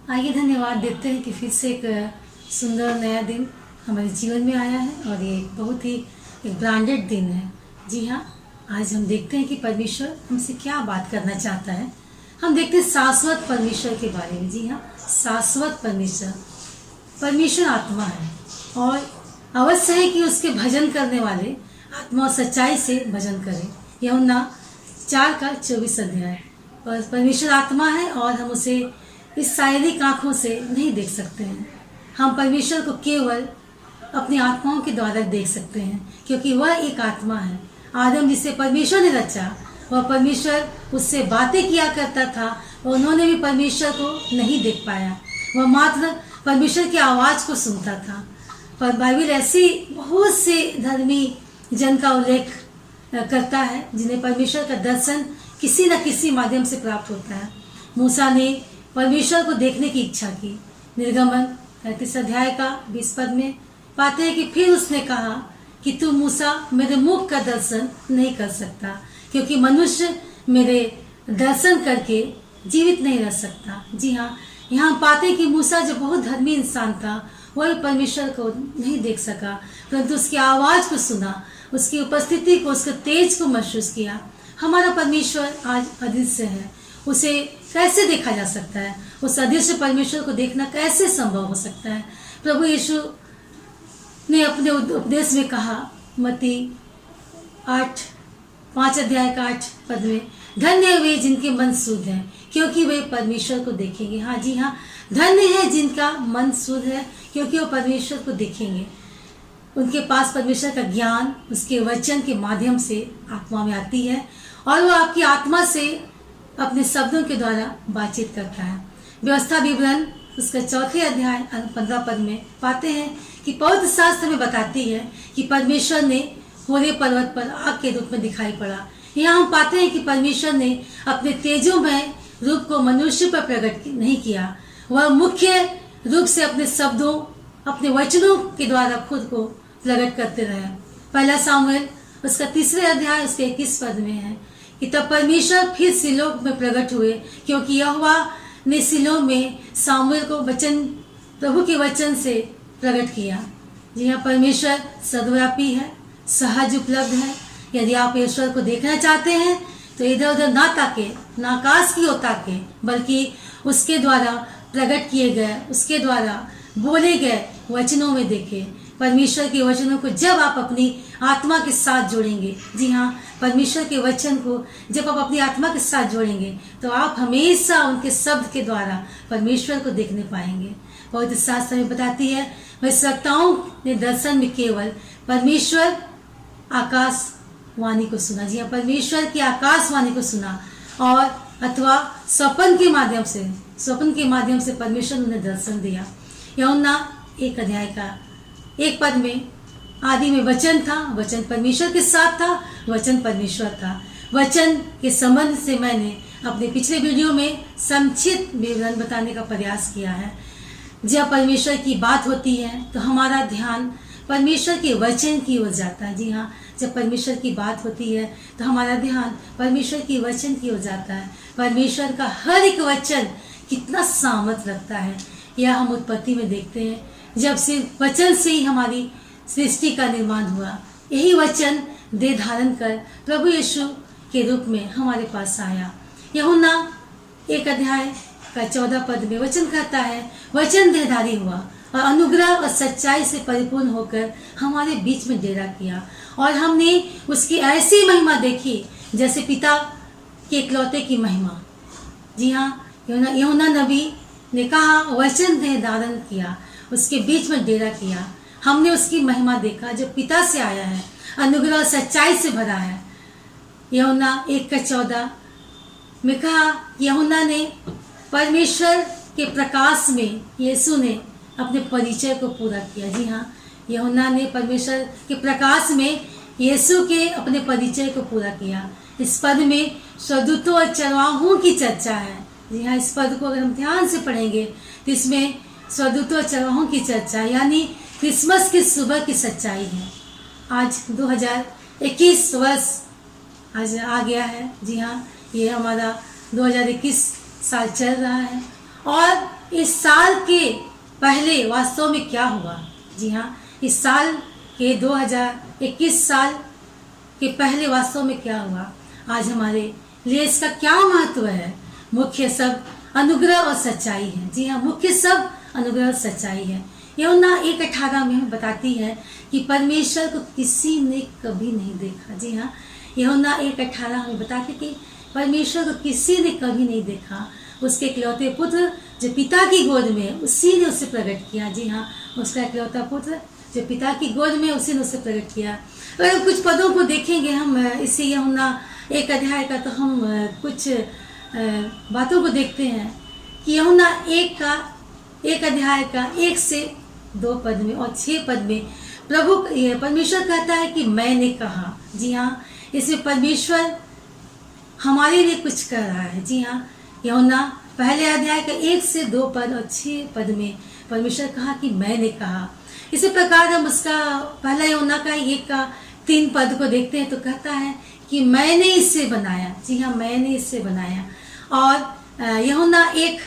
आइए धन्यवाद देते हैं कि फिर से एक सुंदर नया दिन हमारे जीवन में आया है और ये बहुत ही एक ब्रांडेड दिन है। जी हाँ, आज हम देखते हैं कि परमेश्वर हमसे क्या बात करना चाहता है। हम देखते हैं शाश्वत परमेश्वर के बारे में। जी हाँ, शाश्वत परमेश्वर आत्मा है और अवश्य है कि उसके भजन करने वाले आत्मा और सच्चाई से भजन करें। यूहन्ना 4:24 अध्याय। और परमेश्वर आत्मा है और हम उसे इस शारीरिक आंखों से नहीं देख सकते हैं। हम परमेश्वर को केवल अपनी आत्माओं के द्वारा देख सकते हैं, क्योंकि वह एक आत्मा है। आदम जिसे परमेश्वर ने रचा, वह परमेश्वर उससे बातें किया करता था और उन्होंने भी परमेश्वर को नहीं देख पाया। वह मात्र परमेश्वर की आवाज को सुनता था। पर बाइबल ऐसी बहुत से धर्मी जन का उल्लेख करता है जिन्हें परमेश्वर का दर्शन किसी न किसी माध्यम से प्राप्त होता है। मूसा ने परमेश्वर को देखने की इच्छा की। निर्गमन 33 अध्याय का 20 पद में पाते हैं कि फिर उसने कहा कि तू मूसा मेरे मुख का दर्शन नहीं कर सकता, क्योंकि मनुष्य मेरे दर्शन करके जीवित नहीं रह सकता। जी हाँ, यहाँ पाते हैं कि मूसा जो बहुत धर्मी इंसान था, वह परमेश्वर को नहीं देख सका, परंतु उसकी आवाज को सुना, उसकी उपस्थिति को, उसके तेज को महसूस किया। हमारा परमेश्वर आज अदृश्य है, उसे कैसे देखा जा सकता है? उस अदृश्य परमेश्वर को देखना कैसे संभव हो सकता है? प्रभु यीशु ने अपने उपदेश में कहा, मत्ती 5 अध्याय का 8 पद में, धन्य वे जिनके मन शुद्ध हैं, क्योंकि वे परमेश्वर को देखेंगे। हाँ जी हाँ, धन्य है जिनका मन शुद्ध है, क्योंकि वो परमेश्वर को देखेंगे। उनके पास परमेश्वर का ज्ञान उसके वचन के माध्यम से आत्मा में आती है और वो आपकी आत्मा से अपने शब्दों के द्वारा बातचीत करता है। व्यवस्था विवरण उसका 4 अध्याय 15 पद में पाते हैं कि पवित्र शास्त्र में बताती है कि परमेश्वर ने होरे पर्वत पर आग के रूप में दिखाई पड़ा। यहाँ हम पाते हैं कि परमेश्वर ने अपने तेजोमय रूप को मनुष्य पर प्रकट नहीं किया। वह मुख्य रूप से अपने शब्दों, अपने वचनों के द्वारा खुद को प्रकट करते रहे। पहला सामुएल उसका 3 अध्याय उसके 21 पद में है कि तब परमेश्वर फिर सिलो में प्रकट हुए, क्योंकि यहोवा ने सिलो में सामुएल को प्रभु के वचन से प्रकट किया। जी हाँ, परमेश्वर सर्वव्यापी है, सहज उपलब्ध है। यदि आप ईश्वर को देखना चाहते हैं तो इधर उधर ना ताके, ना आकाश की ओर ताके, बल्कि उसके द्वारा प्रकट किए गए, उसके द्वारा बोले गए वचनों में देखे। परमेश्वर के वचनों को जब आप अपनी आत्मा के साथ जोड़ेंगे, जी हाँ, परमेश्वर के वचन को जब आप अपनी आत्मा के साथ जोड़ेंगे तो आप हमेशा उनके शब्द के द्वारा परमेश्वर को देखने पाएंगे। पवित्र शास्त्र में बताती है, भविष्यवक्ताओं ने दर्शन में केवल परमेश्वर आकाशवाणी को सुना। जी हाँ, परमेश्वर की आकाशवाणी को सुना और अथवा स्वप्न के माध्यम से परमेश्वर उन्हें दर्शन दिया। यूहन्ना 1 अध्याय का 1 पद में, आदि में वचन था, वचन परमेश्वर के साथ था, वचन परमेश्वर था। वचन के संबंध से मैंने अपने पिछले वीडियो में संक्षिप्त विवरण बताने का प्रयास किया है। जब परमेश्वर की बात होती है तो हमारा ध्यान परमेश्वर के वचन की ओर जाता है। जी हाँ, जब परमेश्वर की बात होती है तो हमारा ध्यान परमेश्वर की वचन की ओर जाता है। परमेश्वर का हर एक वचन कितना सामर्थ रखता है, यह हम उत्पत्ति में देखते हैं। जब सिर्फ वचन से ही हमारी सृष्टि का निर्माण हुआ, यही वचन देह धारण कर प्रभु यीशु के रूप में हमारे पास आया। यूहन्ना 1 अध्याय का 14 पद में वचन कहता है, वचन देहधारी हुआ और अनुग्रह और सच्चाई से परिपूर्ण होकर हमारे बीच में डेरा किया, और हमने उसकी ऐसी महिमा देखी जैसे पिता के इकलौते की महिमा। जी हाँ, यूहन्ना नबी ने कहा, वचन देह धारण किया, उसके बीच में डेरा किया, हमने उसकी महिमा देखा जो पिता से आया है, अनुग्रह और सच्चाई से भरा है। यूहन्ना 1:14 में कहा, यूहन्ना ने परमेश्वर के प्रकाश में यीशु ने अपने परिचय को पूरा किया। जी हाँ, यूहन्ना ने परमेश्वर के प्रकाश में यीशु के अपने परिचय को पूरा किया। इस पद में स्वर्गदूतों और चरवाहों की चर्चा है। जी हाँ, इस पद को अगर हम ध्यान से पढ़ेंगे तो इसमें स्वर्गदूतों और चरवाहों की चर्चा यानी क्रिसमस की सुबह की सच्चाई है। आज 2021 वर्ष आज आ गया है। जी हाँ, ये हमारा 2021 साल चल रहा है और इस साल के पहले वास्तव में क्या हुआ। जी हाँ, इस साल के 2021 साल के पहले वास्तव में क्या हुआ, आज हमारे लिए इसका क्या महत्व है। मुख्य सब अनुग्रह और सच्चाई है। जी हाँ, मुख्य सब अनुग्रह और सच्चाई है। यूहन्ना 1:18 में हमें बताती है कि परमेश्वर को किसी ने कभी नहीं देखा। जी हाँ, यूहन्ना 1:18 हमें बताती कि परमेश्वर को किसी ने कभी नहीं देखा, उसके इकलौते पुत्र जो पिता की गोद में, उसी ने उसे प्रकट किया। जी हाँ, उसका इकलौता पुत्र जो पिता की गोद में, उसी ने उसे प्रकट किया। अगर कुछ पदों को देखेंगे हम इसी यूहन्ना 1 अध्याय का, तो हम कुछ बातों को देखते हैं कि यूहन्ना 1 अध्याय का 1 से 2 पद में और 6 पद में परमेश्वर कहता है कि मैंने कहा। जी हाँ, इसमें परमेश्वर हमारे लिए कुछ कर रहा है। जी हाँ, यूहन्ना पहले अध्याय का 1 से 2 पद और 6 पद में परमेश्वर कहा कि मैंने कहा। इसी प्रकार हम उसका पहला यूहन्ना का 1 का 3 पद को देखते हैं तो कहता है कि मैंने इसे बनाया। जी हाँ, मैंने इसे बनाया। और यूहन्ना 1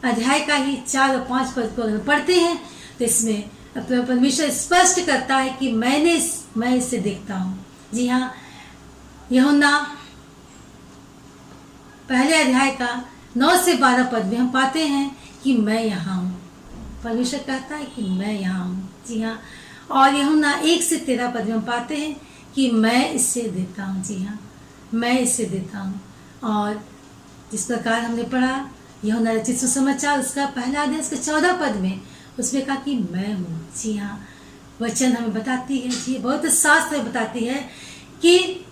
अध्याय का ही 4 और 5 पद को पढ़ते हैं तो इसमें परमेश्वर स्पष्ट करता है कि मैं इसे देखता हूँ। जी हाँ, यूहन्ना पहले अध्याय का 9 से 12 पद में हम पाते हैं कि मैं यहाँ हूँ। परमेश्वर कहता है कि मैं यहाँ हूँ। जी हाँ, और यूहन्ना 1 से 13 पद में हम पाते हैं कि मैं इसे देता हूँ। जी हाँ, मैं इसे देता हूँ। और जिस प्रकार हमने पढ़ा यूहन्ना रचित सुसमाचार उसका पहला अध्याय उसके 14 पद में, उसमें कहा कि मैं हूँ। जी हाँ, वचन हमें बताती है, जी बहुत शास्त्र हमें बताती है कि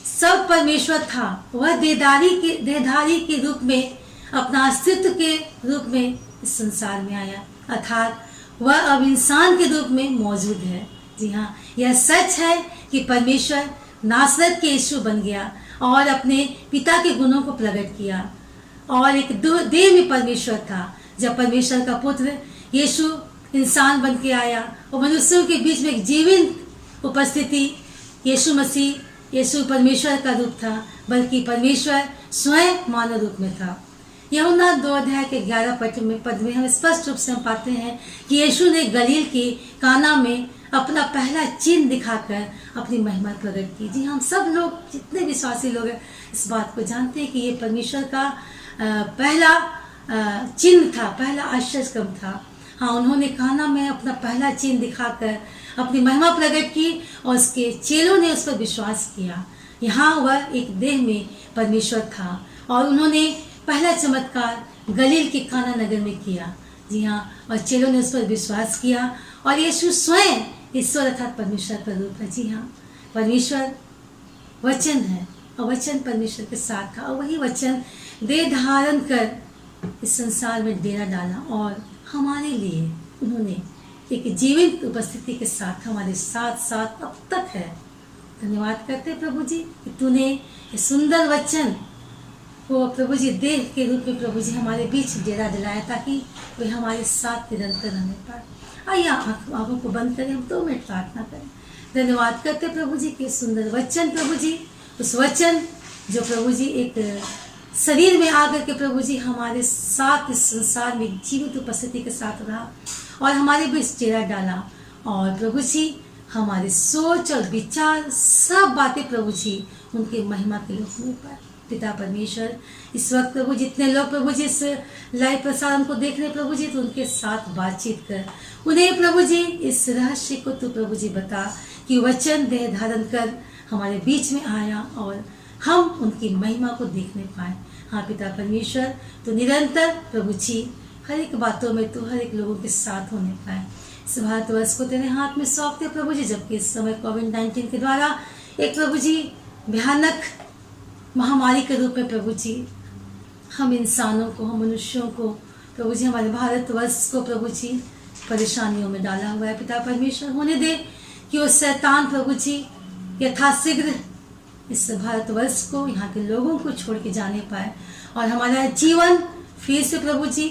सब परमेश्वर था, वह देहधारी के रूप में अपना अस्तित्व के रूप में इस संसार में आया, अर्थात वह अब इंसान के रूप में मौजूद है। जी हाँ, यह सच है कि परमेश्वर नासरत के यीशु बन गया और अपने पिता के गुणों को प्रकट किया और एक देह में परमेश्वर था। जब परमेश्वर का पुत्र यीशु इंसान बन के आया और मनुष्यों के बीच में एक जीवंत उपस्थिति, यीशु परमेश्वर का रूप था, बल्कि परमेश्वर स्वयं मानव रूप में था। यूहन्ना 2 अध्याय के 11 पद में हम स्पष्ट रूप से हम पाते हैं कि यीशु ने गलील के काना में अपना पहला चिन्ह दिखाकर अपनी महिमा प्रकट की। जी, हम सब लोग जितने विश्वासी लोग हैं इस बात को जानते हैं कि ये परमेश्वर का पहला चिन्ह था, पहला आश्चर्य क्रम था। हाँ, उन्होंने काना में अपना पहला चिन्ह दिखाकर अपनी महिमा प्रकट की और उसके चेलों ने उस पर विश्वास किया। यहाँ वह एक देह में परमेश्वर था और उन्होंने पहला चमत्कार गलील के काना नगर में किया। जी हाँ, और चेलों ने उस पर विश्वास किया और यीशु स्वयं ईश्वर अर्थात परमेश्वर का रूप है। जी हाँ, परमेश्वर वचन है और वचन परमेश्वर के साथ था और वही वचन देह धारण कर इस संसार में डेरा डाला और हमारे लिए उन्होंने एक जीवित उपस्थिति के साथ हमारे साथ साथ अब तक है। धन्यवाद करते प्रभु जी कि तूने ये सुंदर वचन को प्रभु जी देह के रूप में प्रभु जी हमारे बीच डेरा दिलाया ताकि वे हमारे साथ निरंतर रहने पाए। आइए आंखों को बंद करें, हम 2 मिनट प्रार्थना करें। धन्यवाद करते प्रभु जी के सुंदर वचन, प्रभु जी उस वचन जो प्रभु जी एक शरीर में आकर के प्रभु जी हमारे साथ इस संसार में जीवित उपस्थिति के साथ रहा और हमारे बीच डेरा डाला और प्रभु जी हमारे सोच और विचार सब बातें प्रभु जी उनके महिमा के लोग में पाए। पिता परमेश्वर इस वक्त प्रभु जितने लोग प्रभु जी इस लाइव प्रसारण को देख रहे प्रभु जी, तो उनके साथ बातचीत कर उन्हें प्रभु जी इस रहस्य को तो प्रभु जी बता कि वचन देह धारण कर हमारे बीच में आया और हम उनकी महिमा को देखने पाए। हाँ पिता परमेश्वर, तो निरंतर प्रभु जी हर एक बातों में तो हर एक लोगों के साथ होने पाए। इस भारतवर्ष को तेरे हाथ में सौंपते प्रभु जी, जबकि इस समय कोविड-19 के द्वारा एक प्रभु जी भयानक महामारी के रूप में प्रभु जी हम इंसानों को, हम मनुष्यों को प्रभु जी, हमारे भारतवर्ष को प्रभु जी परेशानियों में डाला हुआ है। पिता परमेश्वर, होने दे कि वो शैतान प्रभु जी यथाशीघ्र इस भारतवर्ष को, यहाँ के लोगों को छोड़ के जाने पाए और हमारा जीवन फिर से प्रभु जी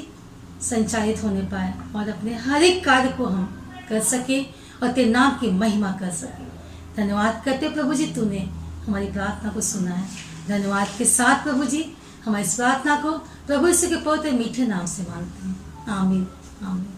संचालित होने पाए और अपने हर एक कार्य को हम कर सके और तेरे नाम की महिमा कर सके। धन्यवाद करते प्रभु जी, तूने हमारी प्रार्थना को सुना है। धन्यवाद के साथ प्रभु जी हम इस प्रार्थना को प्रभु यीशु के पवित्र मीठे नाम से मांगते हैं। आमीन आमीन।